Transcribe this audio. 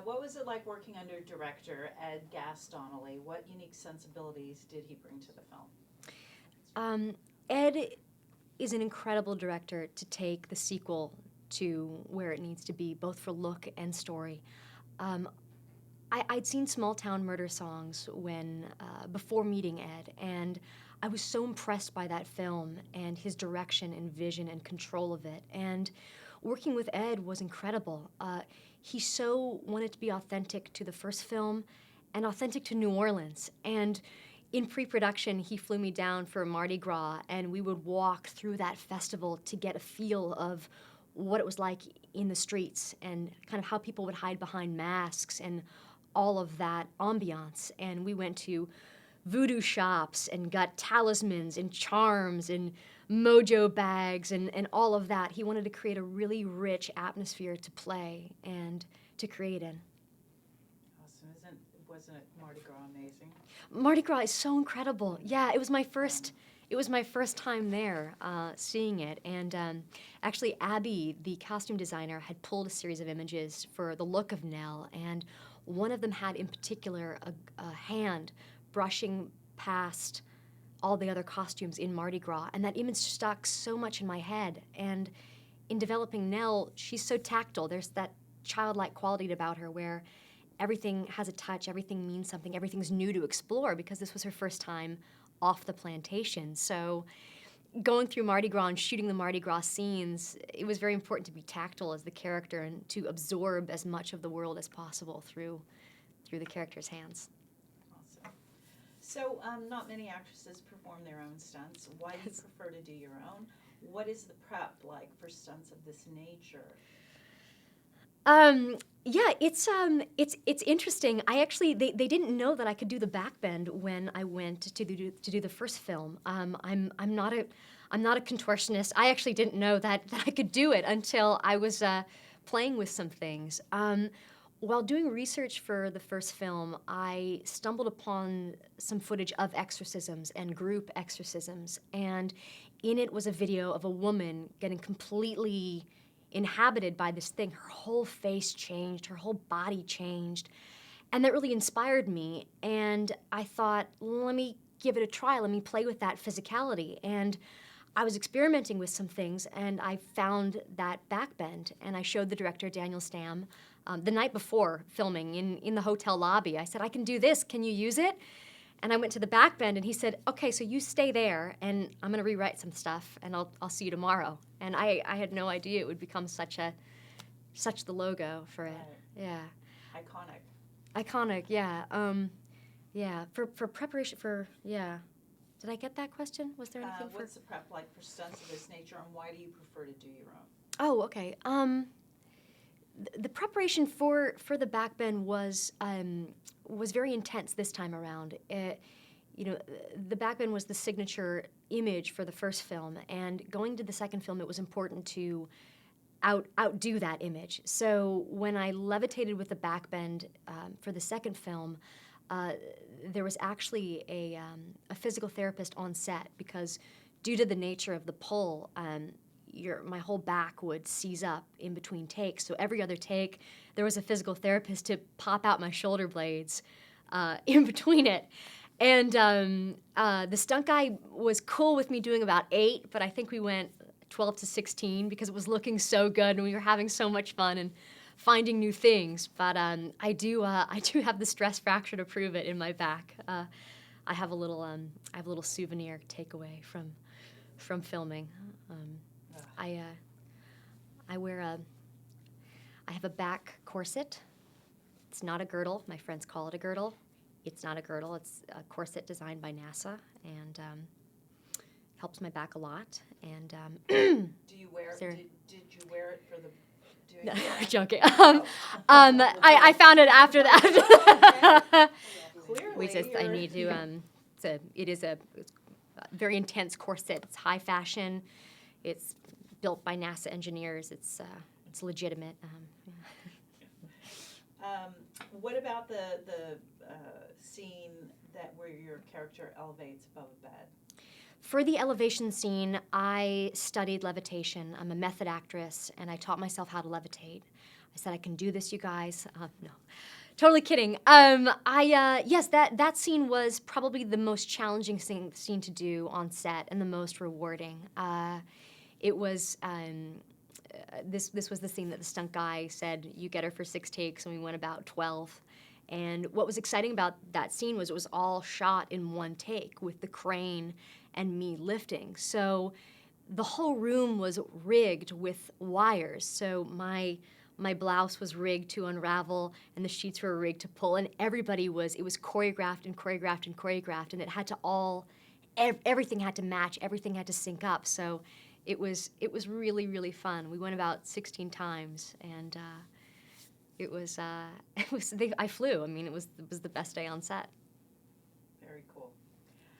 What was it like working under director Ed Gastonelli? What unique sensibilities did he bring to the film? Ed is an incredible director to take the sequel to where it needs to be, both for look and story. I'd seen Small Town Murder Songs before meeting Ed, and I was so impressed by that film and his direction and vision and control of it. And working with Ed was incredible. He so wanted to be authentic to the first film and authentic to New Orleans. And in pre-production, he flew me down for Mardi Gras, and we would walk through that festival to get a feel of what it was like in the streets and kind of how people would hide behind masks and all of that ambiance. And we went to voodoo shops and got talismans and charms and mojo bags and all of that. He wanted to create a really rich atmosphere to play and to create in. Awesome. Wasn't it Mardi Gras amazing? Mardi Gras is so incredible. Yeah, it was my first time there, seeing it. And actually, Abby, the costume designer, had pulled a series of images for the look of Nell, and one of them had in particular a hand brushing past all the other costumes in Mardi Gras, and that image stuck so much in my head. And in developing Nell, she's so tactile. There's that childlike quality about her where everything has a touch, everything means something, everything's new to explore because this was her first time off the plantation. So going through Mardi Gras and shooting the Mardi Gras scenes, it was very important to be tactile as the character and to absorb as much of the world as possible through the character's hands. Awesome. So not many actresses perform their own stunts. Why do you prefer to do your own? What is the prep like for stunts of this nature? Yeah, it's interesting. I actually they didn't know that I could do the backbend when I went to do the first film. I'm not a contortionist. I actually didn't know that I could do it until I was playing with some things. While doing research for the first film, I stumbled upon some footage of exorcisms and group exorcisms, and in it was a video of a woman getting completely inhabited by this thing. Her whole face changed, her whole body changed, and that really inspired me. And I thought, let me give it a try, let me play with that physicality. And I was experimenting with some things, and I found that backbend, and I showed the director, Daniel Stamm, the night before filming in the hotel lobby. I said, I can do this, can you use it? And I went to the backbend, and he said, okay, so you stay there, and I'm going to rewrite some stuff, and I'll see you tomorrow. And I had no idea it would become such the logo for it. Right. Yeah. Iconic. Iconic, yeah. Yeah, for preparation for, yeah. Did I get that question? Was there anything What's the prep like for stunts of this nature, and why do you prefer to do your own? Oh, okay. The preparation for the backbend was very intense this time around. The backbend was the signature image for the first film, and going to the second film, it was important to outdo that image. So when I levitated with the backbend for the second film, there was actually a physical therapist on set because due to the nature of the pull, my whole back would seize up in between takes. So every other take, there was a physical therapist to pop out my shoulder blades in between it. And the stunt guy was cool with me doing about 8, but I think we went 12 to 16 because it was looking so good and we were having so much fun and finding new things. But I do have the stress fracture to prove it in my back. I have a little souvenir takeaway from filming. I have a back corset. It's not a girdle. My friends call it a girdle. It's not a girdle. It's a corset designed by NASA, and helps my back a lot. And do you wear? Did you wear it for the? No, joking. I found it after that. Clearly, I need to. It is a very intense corset. It's high fashion. It's built by NASA engineers. It's legitimate. What about the scene where your character elevates above a bed? For the elevation scene, I studied levitation. I'm a method actress, and I taught myself how to levitate. I said, I can do this, you guys. No, totally kidding. Yes, that scene was probably the most challenging scene to do on set and the most rewarding. It was, this was the scene that the stunt guy said, you get her for 6 takes, and we went about 12. And what was exciting about that scene was it was all shot in 1 take with the crane and me lifting. So the whole room was rigged with wires. So my blouse was rigged to unravel, and the sheets were rigged to pull, and it was choreographed and choreographed and choreographed, and it had to everything had to match, everything had to sync up. So it was really, really fun. We went about 16 times, and I flew. I mean, it was the best day on set.